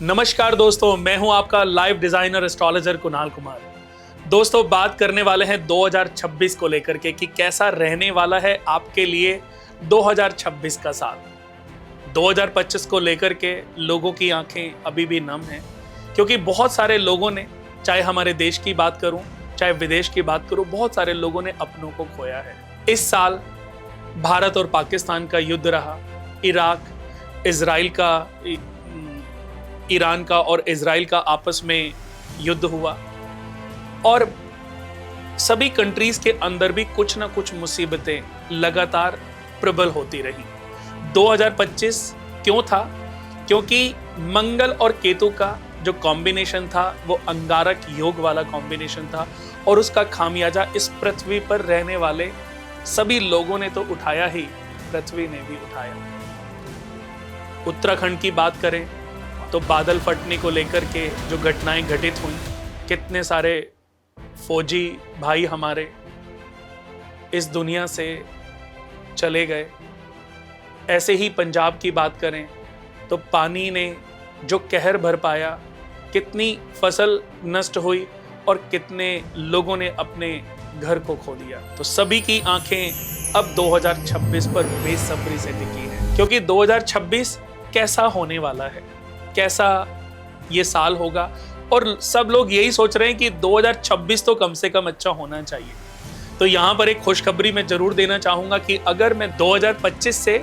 नमस्कार दोस्तों, मैं हूं आपका live designer astrologer Kunal Kumar. दोस्तों, बात करने वाले हैं 2026 को लेकर के कि कैसा रहने वाला है आपके लिए 2026 का साल। 2025 को लेकर के लोगों की आंखें अभी भी नम हैं, क्योंकि बहुत सारे लोगों ने, चाहे हमारे देश की बात करूं चाहे विदेश की बात करूं, बहुत सारे लोगों ने अपनों को खोया है। इस साल भारत और पाकिस्तान का युद्ध रहा, ईरान का और इजराइल का आपस में युद्ध हुआ, और सभी कंट्रीज के अंदर भी कुछ ना कुछ मुसीबतें लगातार प्रबल होती रही। 2025 क्यों था? क्योंकि मंगल और केतु का जो कॉम्बिनेशन था वो अंगारक योग वाला कॉम्बिनेशन था, और उसका खामियाजा इस पृथ्वी पर रहने वाले सभी लोगों ने तो उठाया ही, पृथ्वी ने भी उठाया। उत्तराखंड की बात करें तो बादल फटने को लेकर के जो घटनाएं घटित हुई, कितने सारे फौजी भाई हमारे इस दुनिया से चले गए। ऐसे ही पंजाब की बात करें तो पानी ने जो कहर भर पाया, कितनी फसल नष्ट हुई और कितने लोगों ने अपने घर को खो दिया। तो सभी की आंखें अब 2026 पर बेसब्री से टिकी हैं, क्योंकि 2026 कैसा होने वाला है, कैसा ये साल होगा। और सब लोग यही सोच रहे हैं कि 2026 तो कम से कम अच्छा होना चाहिए। तो यहाँ पर एक खुशखबरी मैं जरूर देना चाहूंगा कि अगर मैं 2025 से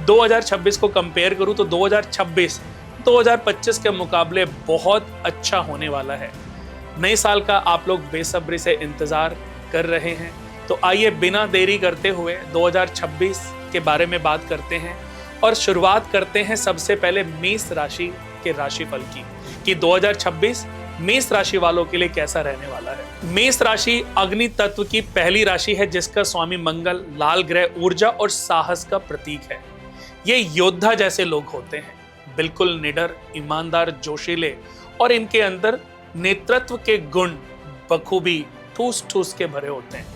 2026 को कंपेयर करूं तो 2026 2025 के मुकाबले बहुत अच्छा होने वाला है। नए साल का आप लोग बेसब्री से इंतजार कर रहे हैं, तो आइए बिना देरी करते हुए 2026 के बारे में बात करते हैं और शुरुआत करते हैं सबसे पहले मेष राशि के राशिफल की कि 2026 मेष राशि वालों के लिए कैसा रहने वाला है। मेष राशि अग्नि तत्व की पहली राशि है, जिसका स्वामी मंगल लाल ग्रह ऊर्जा और साहस का प्रतीक है। ये योद्धा जैसे लोग होते हैं, बिल्कुल निडर, ईमानदार, जोशीले, और इनके अंदर नेतृत्व के गुण बखूबी ठूस ठूस के भरे होते हैं।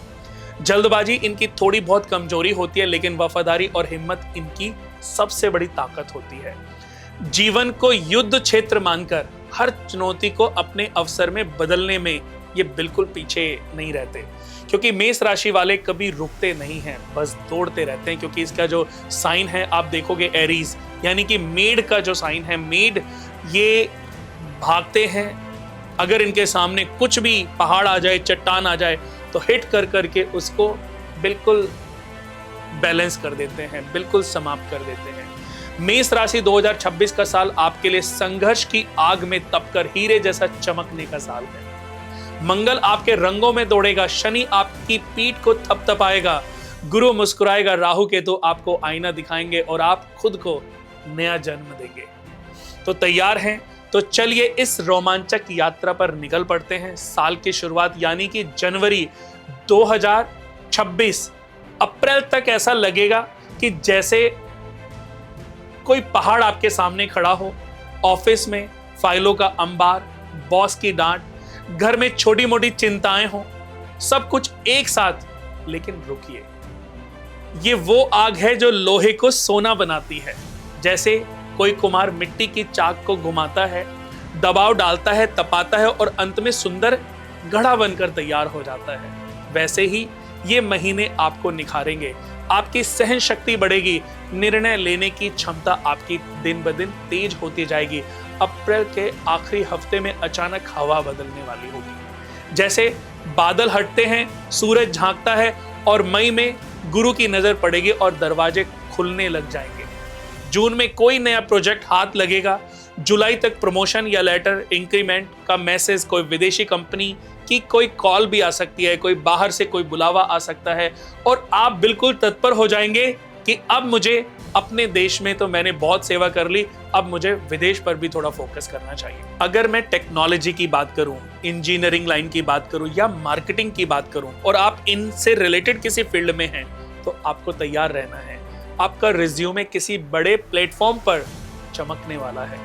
जल्दबाजी इनकी थोड़ी बहुत कमजोरी होती है, लेकिन वफादारी और हिम्मत इनकी सबसे बड़ी ताकत होती है। जीवन को युद्ध क्षेत्र मानकर हर चुनौती को अपने अवसर में बदलने में ये बिल्कुल पीछे नहीं रहते, क्योंकि मेष राशि वाले कभी रुकते नहीं हैं, बस दौड़ते रहते हैं। क्योंकि इसका जो साइन है आप देखोगे एरीज, यानी कि मेड का जो साइन है, मेड ये भागते हैं। अगर इनके सामने कुछ भी पहाड़ आ जाए, चट्टान आ जाए, तो हिट कर करके उसको बिल्कुल बैलेंस कर देते हैं, बिल्कुल समाप्त कर देते हैं। मेष राशि 2026 का साल आपके लिए संघर्ष की आग में तपकर हीरे जैसा चमकने का साल है। मंगल आपके रंगों में दौड़ेगा, शनि आपकी पीठ को थपथपाएगा, गुरु मुस्कुराएगा, राहु केतु आपको आईना दिखाएंगे और आप खुद को नया जन्म देंगे। तो तैयार हैं? तो चलिए इस रोमांचक यात्रा पर निकल पड़ते हैं। साल की शुरुआत यानी कि जनवरी 2026 अप्रैल तक ऐसा लगेगा कि जैसे कोई पहाड़ आपके सामने खड़ा हो। ऑफिस में फाइलों का अंबार, बॉस की डांट, घर में छोटी मोटी चिंताएं हो, सब कुछ एक साथ। लेकिन रुकिए, ये वो आग है जो लोहे को सोना बनाती है। जैसे कोई कुम्हार मिट्टी की चाक को घुमाता है, दबाव डालता है, तपाता है और अंत में सुंदर घड़ा बनकर तैयार हो जाता है, वैसे ही ये महीने आपको निखारेंगे। आपकी सहन शक्ति बढ़ेगी, निर्णय लेने की क्षमता आपकी दिन ब दिन तेज होती जाएगी। अप्रैल के आखिरी हफ्ते में अचानक हवा बदलने वाली होगी। जैसे बादल हटते हैं, सूरज झांकता है, और मई में गुरु की नजर पड़ेगी और दरवाजे खुलने लग जाएंगे। जून में कोई नया प्रोजेक्ट हाथ लगेगा। जुलाई तक प्रमोशन या लेटर, इंक्रीमेंट का मैसेज, कोई विदेशी कंपनी की कोई कॉल भी आ सकती है, कोई बाहर से कोई बुलावा आ सकता है, और आप बिल्कुल तत्पर हो जाएंगे कि अब मुझे अपने देश में तो मैंने बहुत सेवा कर ली, अब मुझे विदेश पर भी थोड़ा फोकस करना चाहिए। अगर मैं टेक्नोलॉजी की बात करूं, इंजीनियरिंग लाइन की बात करूं या मार्केटिंग की बात करूं, और आप इनसे रिलेटेड किसी फील्ड में हैं, तो आपको तैयार रहना है। आपका रिज्यूमे किसी बड़े प्लेटफॉर्म पर चमकने वाला है।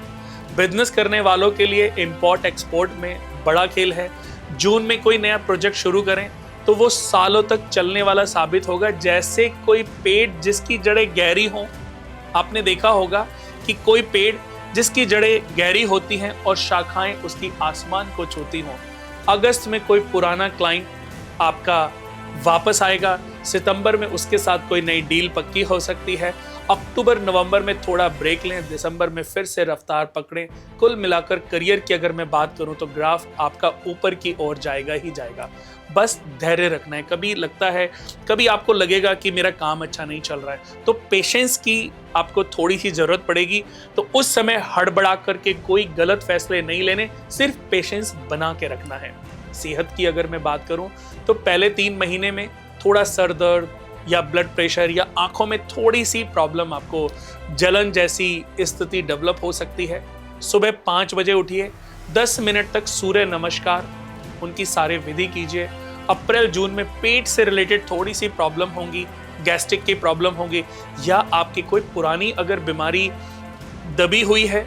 बिजनेस करने वालों के लिए इंपोर्ट एक्सपोर्ट में बड़ा खेल है। जून में कोई नया प्रोजेक्ट शुरू करें तो वो सालों तक चलने वाला साबित होगा। जैसे कोई पेड़ जिसकी जड़ें गहरी हों, आपने देखा होगा कि कोई पेड़ जिसकी जड़ें गहरी होती हैं और शाखाएं उसकी आसमान को छूती हों। अगस्त में कोई पुराना क्लाइंट आपका वापस आएगा। सितंबर में उसके साथ कोई नई डील पक्की हो सकती है। अक्टूबर नवंबर में थोड़ा ब्रेक लें, दिसंबर में फिर से रफ्तार पकड़ें। कुल मिलाकर करियर की अगर मैं बात करूं तो ग्राफ आपका ऊपर की ओर जाएगा ही जाएगा। बस धैर्य रखना है। कभी लगता है, कभी आपको लगेगा कि मेरा काम अच्छा नहीं चल रहा है, तो पेशेंस की आपको थोड़ी सी जरूरत पड़ेगी। तो उस समय हड़बड़ा करके कोई गलत फैसले नहीं लेने, सिर्फ पेशेंस बना के रखना है। सेहत की अगर मैं बात करूं तो पहले 3 महीने में थोड़ा सर दर्द या ब्लड प्रेशर या आंखों में थोड़ी सी प्रॉब्लम, आपको जलन जैसी स्थिति डेवलप हो सकती है। सुबह 5 बजे उठिए, 10 मिनट तक सूर्य नमस्कार उनकी सारे विधि कीजिए। अप्रैल जून में पेट से रिलेटेड थोड़ी सी प्रॉब्लम होंगी, गैस्ट्रिक की प्रॉब्लम होगी, या आपकी कोई पुरानी अगर बीमारी दबी हुई है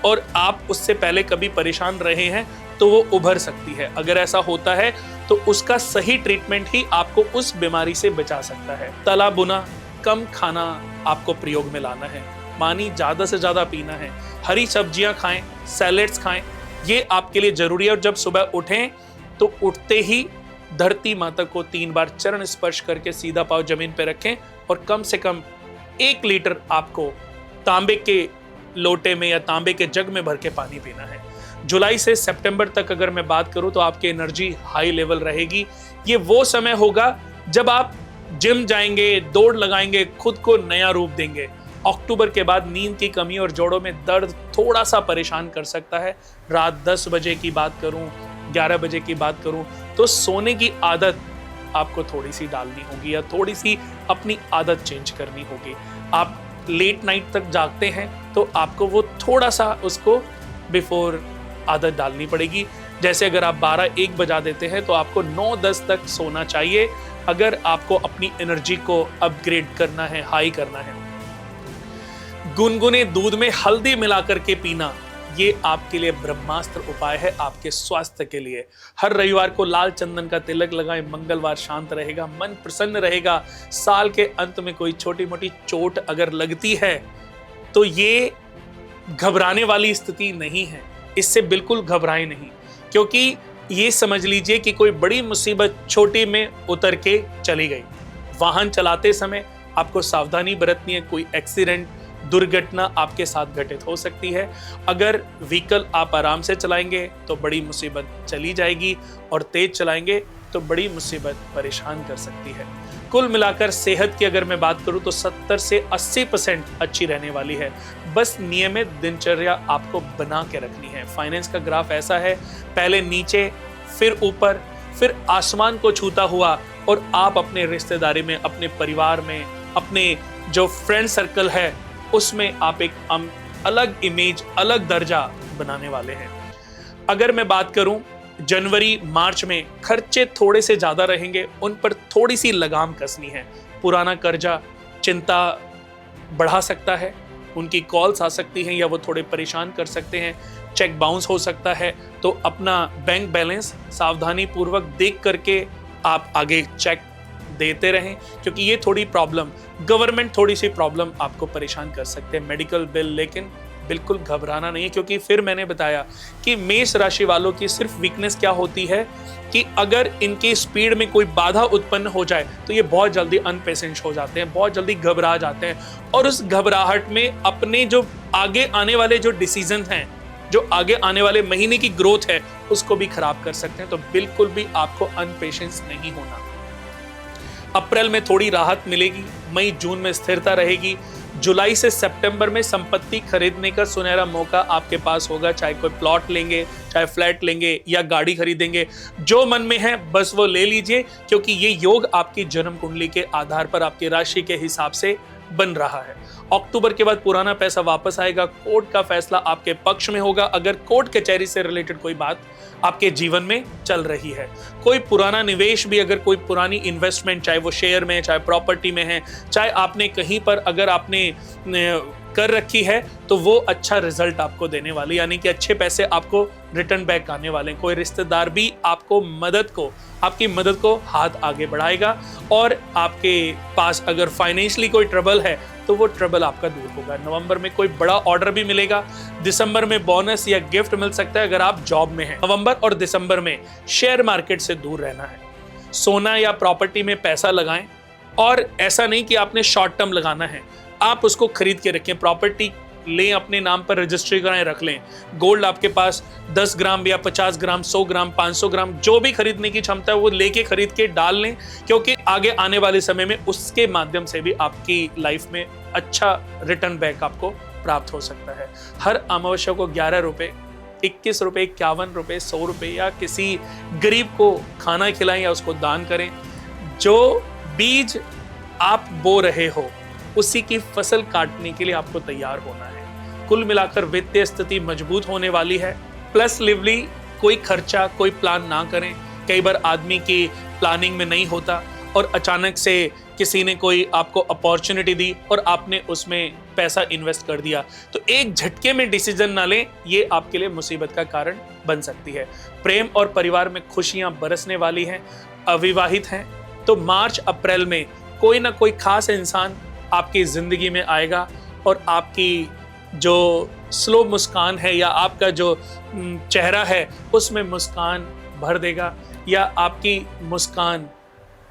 और आप उससे पहले कभी परेशान रहे हैं तो वो उभर सकती है। अगर ऐसा होता है तो उसका सही ट्रीटमेंट ही आपको उस बीमारी से बचा सकता है। तला बुना कम खाना आपको प्रयोग में लाना है। पानी ज्यादा से ज्यादा पीना है। हरी सब्जियां खाएं, सैलेड्स खाएं, ये आपके लिए जरूरी है। और जब सुबह उठें तो उठते ही धरती माता को 3 बार चरण स्पर्श करके सीधा पांव जमीन पर रखें और कम से कम 1 लीटर आपको तांबे के लोटे में या तांबे के जग में भर के पानी पीना है। जुलाई से सितंबर तक अगर मैं बात करूं तो आपकी एनर्जी हाई लेवल रहेगी। ये वो समय होगा जब आप जिम जाएंगे, दौड़ लगाएंगे, खुद को नया रूप देंगे। अक्टूबर के बाद नींद की कमी और जोड़ों में दर्द थोड़ा सा परेशान कर सकता है। रात 10 बजे की बात करूं, 11 बजे की बात करूं तो सोने की आदत आपको थोड़ी सी डालनी होगी या थोड़ी सी अपनी आदत चेंज करनी होगी। आप लेट नाइट तक जागते हैं तो आपको वो थोड़ा सा उसको बिफोर आदत डालनी पड़ेगी। जैसे अगर आप 12-1 बजा देते हैं तो आपको 9-10 तक सोना चाहिए अगर आपको अपनी एनर्जी को अपग्रेड करना है, हाई करना है। गुनगुने दूध में हल्दी मिलाकर के पीना, ये आपके लिए ब्रह्मास्त्र उपाय है आपके स्वास्थ्य के लिए। हर रविवार को लाल चंदन का तिलक लगाएं, मंगलवार शांत रहेगा, मन प्रसन्न रहेगा। साल के अंत में कोई छोटी मोटी चोट अगर लगती है तो ये घबराने वाली स्थिति नहीं है, इससे बिल्कुल घबराएं नहीं, क्योंकि ये समझ लीजिए कि कोई बड़ी मुसीबत छोटी में उतर के चली गई। वाहन चलाते समय आपको सावधानी बरतनी है। कोई एक्सीडेंट, दुर्घटना आपके साथ घटित हो सकती है। अगर व्हीकल आप आराम से चलाएंगे तो बड़ी मुसीबत चली जाएगी और तेज चलाएंगे तो बड़ी मुसीबत परेशान कर सकती है। कुल मिलाकर सेहत की अगर मैं बात करूं तो 70 से 80% अच्छी रहने वाली है। बस नियमित दिनचर्या आपको बना के रखनी है। फाइनेंस का ग्राफ ऐसा है, पहले नीचे, फिर ऊपर, फिर आसमान को छूता हुआ, और आप अपने रिश्तेदारी में, अपने परिवार में, अपने जो फ्रेंड सर्कल है उसमें आप एक अलग इमेज, अलग दर्जा बनाने वाले हैं। अगर मैं बात करूं जनवरी मार्च में खर्चे थोड़े से ज्यादा रहेंगे, उन पर थोड़ी सी लगाम कसनी है। पुराना कर्जा चिंता बढ़ा सकता है, उनकी कॉल्स आ सकती हैं या वो थोड़े परेशान कर सकते हैं। चेक बाउंस हो सकता है, तो अपना बैंक बैलेंस सावधानी पूर्वक देख करके आप आगे चेक देते रहें, क्योंकि ये थोड़ी प्रॉब्लम, गवर्नमेंट थोड़ी सी प्रॉब्लम आपको परेशान कर सकते हैं, मेडिकल बिल। लेकिन बिल्कुल घबराना नहीं है, क्योंकि फिर मैंने बताया कि मेष राशि वालों की सिर्फ वीकनेस क्या होती है कि अगर इनकी स्पीड में कोई बाधा उत्पन्न हो जाए तो ये बहुत जल्दी अनपेशेंट हो जाते हैं, बहुत जल्दी घबरा जाते हैं, और उस घबराहट में अपने जो आगे आने वाले जो डिसीजन हैं, जो आगे आने वाले महीने की ग्रोथ है, उसको भी खराब कर सकते हैं। तो बिल्कुल भी आपको अनपेशेंस नहीं होना। अप्रैल में थोड़ी राहत मिलेगी, मई जून में स्थिरता रहेगी, जुलाई से सितंबर में संपत्ति खरीदने का सुनहरा मौका आपके पास होगा। चाहे कोई प्लॉट लेंगे, चाहे फ्लैट लेंगे या गाड़ी खरीदेंगे, जो मन में है बस वो ले लीजिए, क्योंकि ये योग आपकी जन्म कुंडली के आधार पर आपकी राशि के हिसाब से बन रहा है। अक्टूबर के बाद पुराना पैसा वापस आएगा, कोर्ट का फैसला आपके पक्ष में होगा अगर कोर्ट कचहरी से रिलेटेड कोई बात आपके जीवन में चल रही है। कोई पुराना निवेश भी, अगर कोई पुरानी इन्वेस्टमेंट, चाहे वो शेयर में, चाहे प्रॉपर्टी में है, चाहे आपने कहीं पर अगर आपने कर रखी है, तो वो अच्छा रिजल्ट आपको देने वाली, यानी कि अच्छे पैसे आपको रिटर्न बैक आने वाले हैं। कोई रिश्तेदार भी आपको आपकी मदद को हाथ आगे बढ़ाएगा, और आपके पास अगर फाइनेंशियली कोई ट्रबल है तो वो ट्रबल आपका दूर होगा। नवंबर में कोई बड़ा ऑर्डर भी मिलेगा। दिसंबर में बोनस या गिफ्ट मिल सकता है अगर आप जॉब में हैं। नवंबर और दिसंबर में शेयर मार्केट से दूर रहना है। सोना या प्रॉपर्टी में पैसा लगाएं, और ऐसा नहीं कि आपने शॉर्ट टर्म लगाना है, आप उसको खरीद के रखें। प्रॉपर्टी लें, अपने नाम पर रजिस्ट्री कराएं, रख लें। गोल्ड आपके पास 10 ग्राम या 50 ग्राम, 100 ग्राम, 500 ग्राम, जो भी खरीदने की क्षमता है वो लेके खरीद के डाल लें, क्योंकि आगे आने वाले समय में उसके माध्यम से भी आपकी लाइफ में अच्छा रिटर्न बैक आपको प्राप्त हो सकता है। हर अमावस्या को 11 रुपए, 21 रुपए, 51 रुपए, 100 रुपए या किसी गरीब को खाना खिलाएं या उसको दान करें। जो बीज आप बो रहे हो उसी की फसल काटने के लिए आपको तैयार होना है। कुल मिलाकर वित्तीय स्थिति मजबूत होने वाली है। प्लस लिवली कोई खर्चा, कोई प्लान ना करें। कई बार आदमी की प्लानिंग में नहीं होता और अचानक से किसी ने कोई आपको अपॉर्चुनिटी दी और आपने उसमें पैसा इन्वेस्ट कर दिया, तो एक झटके में डिसीजन ना लें, ये आपके लिए मुसीबत का कारण बन सकती है। प्रेम और परिवार में खुशियां बरसने वाली हैं। अविवाहित हैं तो मार्च अप्रैल में कोई ना कोई खास इंसान आपकी जिंदगी में आएगा और आपकी जो स्लो मुस्कान है या आपका जो चेहरा है उसमें मुस्कान भर देगा, या आपकी मुस्कान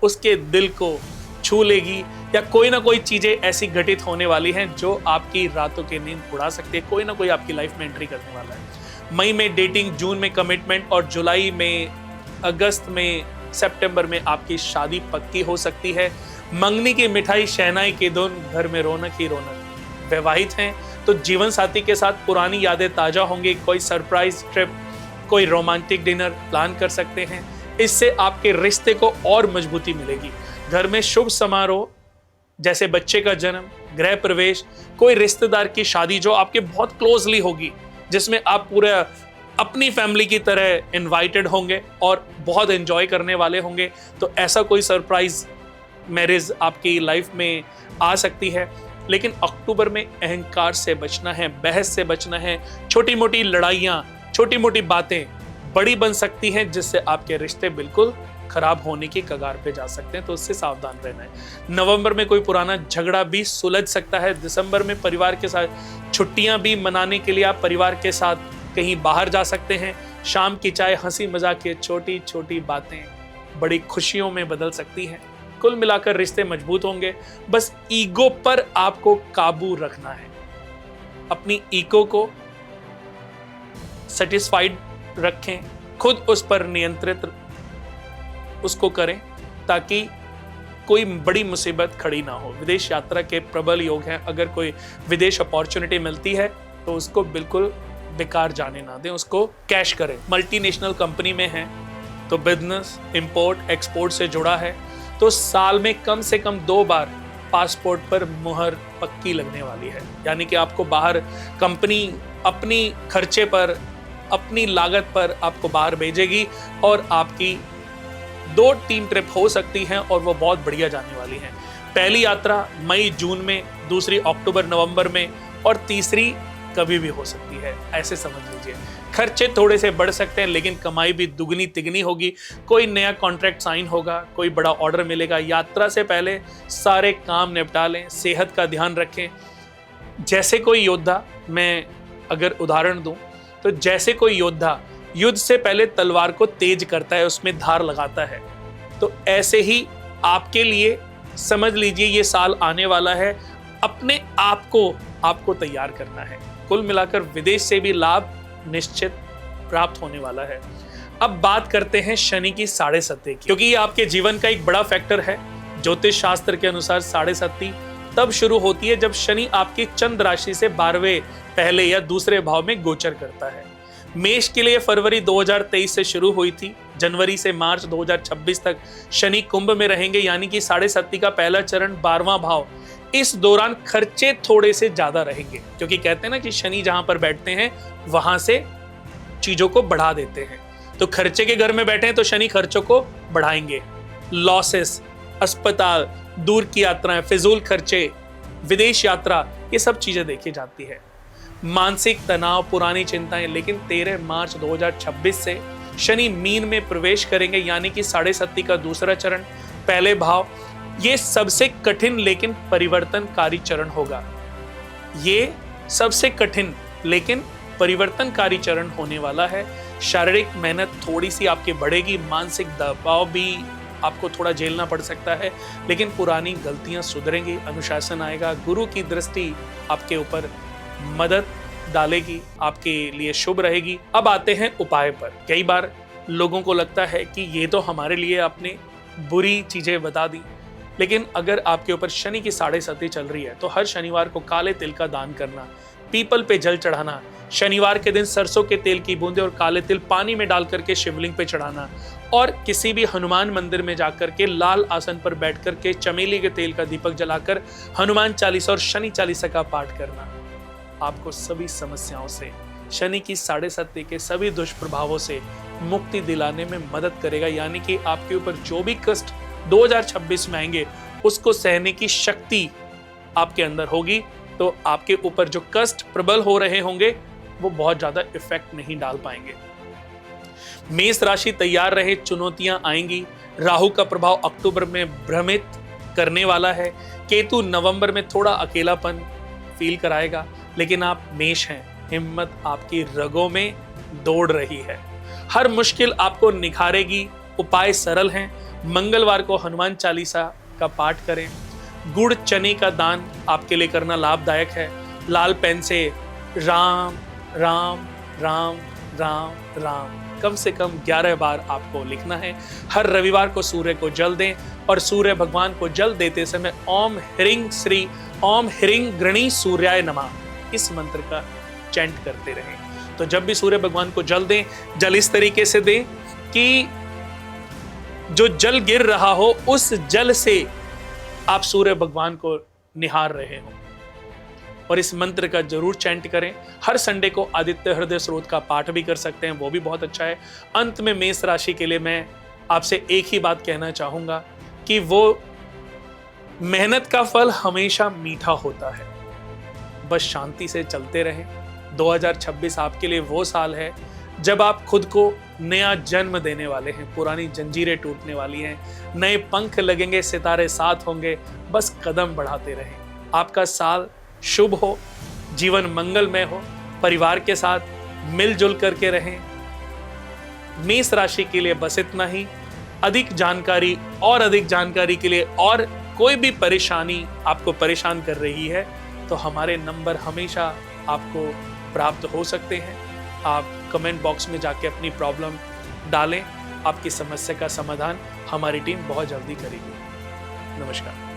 उसके दिल को छू लेगी, या कोई ना कोई चीजें ऐसी घटित होने वाली हैं जो आपकी रातों की नींद उड़ा सकती है। कोई ना कोई आपकी लाइफ में एंट्री करने वाला है। मई में डेटिंग, जून में कमिटमेंट और जुलाई में, अगस्त में, सितंबर में आपकी शादी पक्की हो सकती है। मंगनी की मिठाई, शहनाई की धुन, घर में रौनक ही रौनक। वैवाहित हैं तो जीवन साथी के साथ पुरानी यादें ताजा होंगी। कोई सरप्राइज ट्रिप, कोई रोमांटिक डिनर प्लान कर सकते हैं। इससे आपके रिश्ते को और मजबूती मिलेगी। घर में शुभ समारोह जैसे बच्चे का जन्म, गृह प्रवेश, कोई रिश्तेदार की शादी जो आपके बहुत क्लोजली होगी, जिसमें आप पूरा अपनी फैमिली की तरह इनवाइटेड होंगे और बहुत एंजॉय करने वाले होंगे, तो ऐसा कोई सरप्राइज मैरिज आपकी लाइफ में आ सकती है। लेकिन अक्टूबर में अहंकार से बचना है, बहस से बचना है। छोटी मोटी लड़ाइयाँ, छोटी मोटी बातें बड़ी बन सकती हैं, जिससे आपके रिश्ते बिल्कुल खराब होने की कगार पे जा सकते हैं, तो उससे सावधान रहना है। नवंबर में कोई पुराना झगड़ा भी सुलझ सकता है। दिसंबर में परिवार के साथ छुट्टियां भी मनाने के लिए आप परिवार के साथ कहीं बाहर जा सकते हैं। शाम की चाय, हंसी मजाक की छोटी छोटी बातें बड़ी खुशियों में बदल सकती हैं। कुल मिलाकर रिश्ते मजबूत होंगे। बस ईगो पर आपको काबू रखना है। अपनी ईगो को सेटिस्फाइड रखें, खुद उस पर नियंत्रित उसको करें, ताकि कोई बड़ी मुसीबत खड़ी ना हो। विदेश यात्रा के प्रबल योग हैं। अगर कोई विदेश अपॉर्चुनिटी मिलती है तो उसको बिल्कुल बेकार जाने ना दें, उसको कैश करें। मल्टीनेशनल कंपनी में हैं तो बिजनेस इंपोर्ट एक्सपोर्ट से जुड़ा है, तो साल में कम से कम 2 बार पासपोर्ट पर मुहर पक्की लगने वाली है। यानी कि आपको बाहर कंपनी अपनी खर्चे पर, अपनी लागत पर आपको बाहर भेजेगी और आपकी 2-3 ट्रिप हो सकती हैं और वो बहुत बढ़िया जाने वाली हैं। पहली यात्रा मई जून में, दूसरी अक्टूबर नवंबर में और तीसरी कभी भी हो सकती है। ऐसे समझ लीजिए। खर्चे थोड़े से बढ़ सकते हैं लेकिन कमाई भी दुगनी तिगनी होगी। कोई नया कॉन्ट्रैक्ट साइन होगा, कोई बड़ा ऑर्डर मिलेगा। यात्रा से पहले सारे काम निपटा लें, सेहत का ध्यान रखें। जैसे कोई योद्धा, मैं अगर उदाहरण दूं तो जैसे कोई योद्धा युद्ध से पहले तलवार को तेज करता है, उसमें धार लगाता है, तो ऐसे ही आपके लिए समझ लीजिए ये साल आने वाला है। अपने आप को आपको तैयार करना है। कुल मिलाकर विदेश से भी लाभ निश्चित प्राप्त होने वाला है। अब बात करते हैं शनि की 7.5 की, क्योंकि ये आपके जीवन का एक बड़ा फैक्टर है। ज्योतिष शास्त्र के अनुसार 7.5 तब शुरू होती है जब शनि आपकी चंद्र राशि से 12वें पहले या दूसरे भाव में गोचर करता है। मेष के लिए फरवरी 2023 से शुरू हुई थी। जनवरी से मार्च 2026 तक शनि कुंभ में रहेंगे, यानी कि 7.5 का पहला चरण 12वां भाव। इस दौरान खर्चे थोड़े से ज्यादा रहेंगे, क्योंकि कहते हैं ना कि शनि जहां पर बैठते हैं वहां से चीजों को बढ़ा देते हैं। तो खर्चे के घर में बैठे हैं तो शनि खर्चों को बढ़ाएंगे। लॉसेस, अस्पताल, दूर की यात्राएं, फिजूल खर्चे, विदेश यात्रा, ये सब चीजें देखी जाती है। मानसिक तनाव, पुरानी चिंताएं। लेकिन 13 मार्च 2026 से शनि मीन में प्रवेश करेंगे, यानी कि 7.5 का दूसरा चरण, पहले भाव। ये सबसे कठिन लेकिन परिवर्तनकारी चरण होगा। ये सबसे कठिन लेकिन परिवर्तनकारी चरण होने वाला है। शारीरिक मेहनत थोड़ी सी आपकी बढ़ेगी, मानसिक दबाव भी आपको थोड़ा झेलना पड़ सकता है, लेकिन पुरानी गलतियां सुधरेंगी, अनुशासन आएगा, गुरु की दृष्टि आपके ऊपर मदद डालेगी, आपके लिए शुभ रहेगी। अब आते हैं उपाय पर। कई बार लोगों को लगता है कि ये तो हमारे लिए आपने बुरी चीजें बता दी, लेकिन अगर आपके ऊपर शनि की 7.5 चल रही है तो हर शनिवार को काले तिल का दान करना, पीपल पे जल चढ़ाना, शनिवार के दिन सरसों के तेल की बूंदे और काले तिल पानी में डाल करके शिवलिंग पे चढ़ाना, और किसी भी हनुमान मंदिर में जाकर के लाल आसन पर बैठ कर के चमेली के तेल का दीपक जलाकर हनुमान चालीसा और शनि चालीसा का पाठ करना आपको सभी समस्याओं से, शनि की 7.5 के सभी दुष्प्रभावों से मुक्ति दिलाने में मदद करेगा। यानी कि आपके ऊपर जो भी कष्ट 2026 में आएंगे उसको सहने की शक्ति आपके अंदर होगी, तो आपके ऊपर जो कष्ट प्रबल हो रहे होंगे वो बहुत ज्यादा इफेक्ट नहीं डाल पाएंगे। मेष राशि तैयार रहे, चुनौतियां आएंगी। राहु का प्रभाव अक्टूबर में भ्रमित करने वाला है। केतु नवंबर में थोड़ा अकेलापन फील कराएगा, लेकिन आप मेष हैं, हिम्मत आपकी रगों में दौड़ रही है। हर मुश्किल आपको निखारेगी। उपाय सरल हैं। मंगलवार को हनुमान चालीसा का पाठ करें। गुड़ चने का दान आपके लिए करना लाभदायक है। लाल पेन से राम राम राम राम राम कम से कम 11 बार आपको लिखना है। हर रविवार को सूर्य को जल दें, और सूर्य भगवान को जल देते समय ओम ह्रीं गृणी सूर्याय नमः इस मंत्र का चैंट करते रहें। तो जब भी सूर्य भगवान को जल दें, जल इस तरीके से दें कि जो जल गिर रहा हो उस जल से आप सूर्य भगवान को निहार रहे हो, और इस मंत्र का जरूर चैंट करें। हर संडे को आदित्य हृदय स्रोत का पाठ भी कर सकते हैं, वो भी बहुत अच्छा है। अंत में मेष राशि के लिए मैं आपसे एक ही बात कहना चाहूंगा कि वो मेहनत का फल हमेशा मीठा होता है, बस शांति से चलते रहें। 2026 आपके लिए वो साल है जब आप खुद को नया जन्म देने वाले हैं। पुरानी जंजीरें टूटने वाली हैं, नए पंख लगेंगे, सितारे साथ होंगे, बस कदम बढ़ाते रहें। आपका साल शुभ हो, जीवन मंगलमय हो, परिवार के साथ मिलजुल करके रहें। मेष राशि के लिए बस इतना ही। अधिक जानकारी के लिए और कोई भी परेशानी आपको परेशान कर रही है तो हमारे नंबर हमेशा आपको प्राप्त हो सकते हैं। आप कमेंट बॉक्स में जाके अपनी प्रॉब्लम डालें, आपकी समस्या का समाधान हमारी टीम बहुत जल्दी करेगी। नमस्कार।